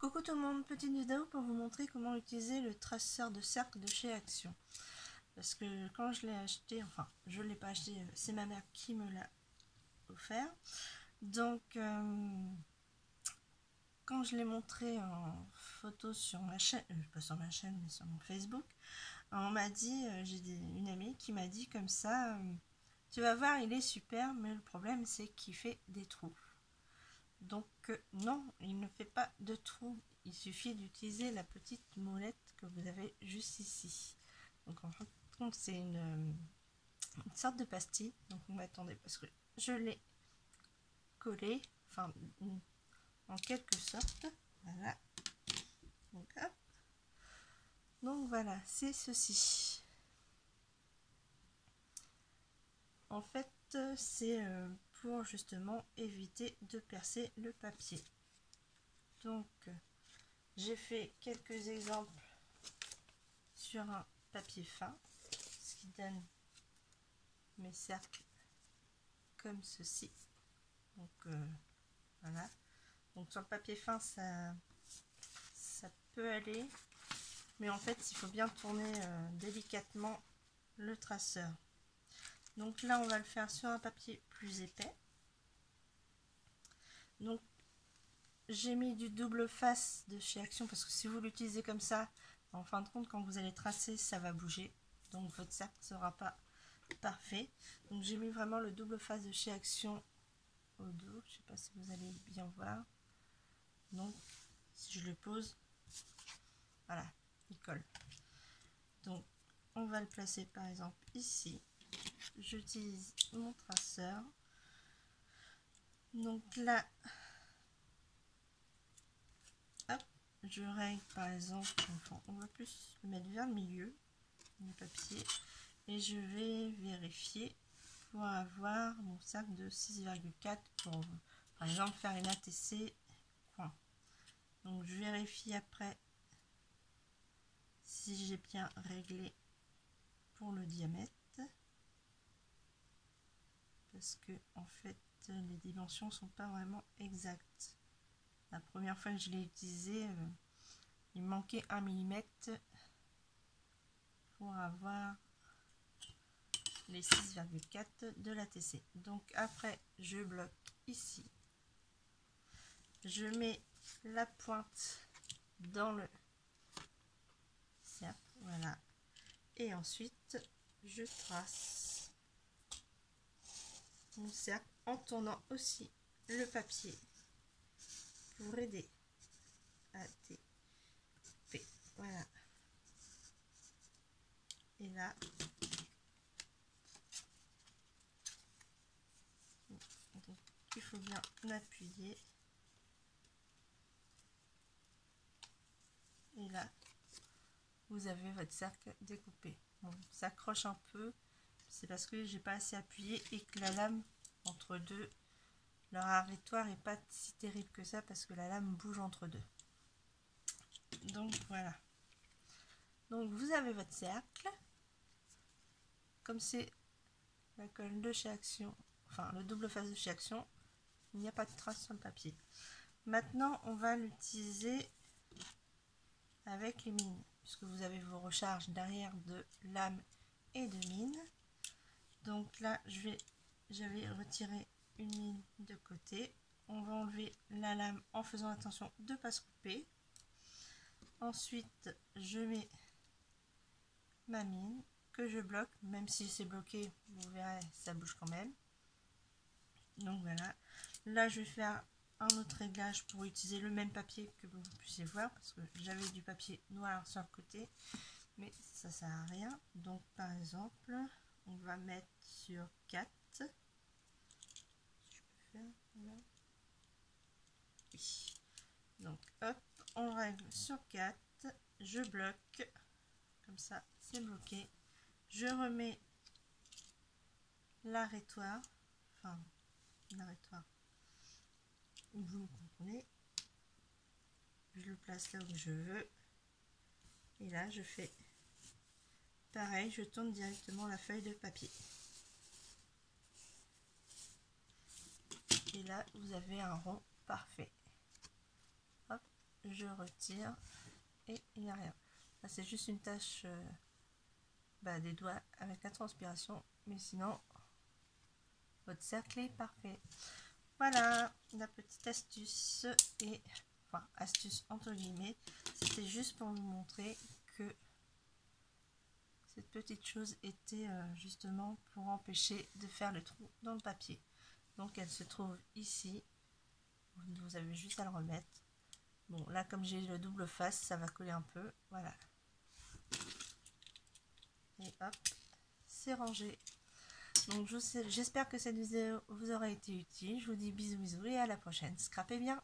Coucou tout le monde, petite vidéo pour vous montrer comment utiliser le traceur de cercle de chez Action. Parce que quand je l'ai acheté, enfin je ne l'ai pas acheté, c'est ma mère qui me l'a offert. Donc quand je l'ai montré en photo sur ma chaîne, pas sur ma chaîne mais sur mon Facebook, on m'a dit, j'ai une amie qui m'a dit comme ça, tu vas voir il est super mais le problème c'est qu'il fait des trous. Donc non, il ne fait pas de trou, il suffit d'utiliser la petite molette que vous avez juste ici. Donc en fin de compte c'est une sorte de pastille. Donc vous m'attendez parce que je l'ai collé, enfin en quelque sorte, voilà. Donc hop, donc voilà, c'est ceci. En fait c'est pour justement éviter de percer le papier. Donc j'ai fait quelques exemples sur un papier fin, ce qui donne mes cercles comme ceci. Donc voilà. Donc sur le papier fin ça peut aller, mais en fait il faut bien tourner délicatement le traceur. Donc là on va le faire sur un papier plus épais. Donc j'ai mis du double face de chez Action parce que si vous l'utilisez comme ça, en fin de compte quand vous allez tracer ça va bouger, donc votre cercle ne sera pas parfait. Donc j'ai mis vraiment le double face de chez Action au dos, je sais pas si vous allez bien voir. Donc si je le pose, voilà, il colle. Donc on va le placer par exemple ici. J'utilise mon traceur. Donc là, hop, je règle par exemple, enfin, on va plus le mettre vers le milieu du papier et je vais vérifier pour avoir mon cercle de 6,4 pour par exemple faire une ATC coin. Donc je vérifie après si j'ai bien réglé pour le diamètre, parce que en fait les dimensions sont pas vraiment exactes. La première fois que je l'ai utilisé, il manquait 1 mm pour avoir les 6,4 de l'ATC. Donc après je bloque ici, je mets la pointe dans le cercle, voilà, et ensuite je trace mon cercle en tournant aussi le papier pour aider à découper, voilà. Et là donc, il faut bien appuyer, et là vous avez votre cercle découpé. Bon, ça accroche un peu, c'est parce que j'ai pas assez appuyé et que la lame entre deux, leur arrêtoire est pas si terrible que ça parce que la lame bouge entre deux. Donc voilà. Donc vous avez votre cercle, comme c'est la colle de chez Action, enfin le double face de chez Action, il n'y a pas de trace sur le papier. Maintenant on va l'utiliser avec les mines, puisque vous avez vos recharges derrière de lame et de mine. Donc là j'avais retiré une mine de côté. On va enlever la lame en faisant attention de ne pas se couper. Ensuite je mets ma mine que je bloque, même si c'est bloqué vous verrez ça bouge quand même. Donc voilà, là je vais faire un autre réglage pour utiliser le même papier que vous puissiez voir, parce que j'avais du papier noir sur le côté mais ça sert à rien. Donc par exemple on va mettre sur 4, si je peux faire là. Oui. Donc hop, on règle sur 4, je bloque comme ça, c'est bloqué, je remets l'arrêtoire, enfin l'arrêtoire, vous me comprenez, je le place là où je veux, et là je fais pareil, je tourne directement la feuille de papier, et là vous avez un rond parfait. Hop, je retire et il n'y a rien. C'est juste une tache des doigts avec la transpiration, mais sinon votre cercle est parfait. Voilà la petite astuce, et enfin astuce entre guillemets, c'était juste pour vous montrer que cette petite chose était justement pour empêcher de faire le trou dans le papier. Donc elle se trouve ici, vous avez juste à le remettre. Bon là comme j'ai le double face, ça va coller un peu, voilà. Et hop, c'est rangé. Donc j'espère que cette vidéo vous aura été utile. Je vous dis bisous bisous et à la prochaine. Scrapez bien.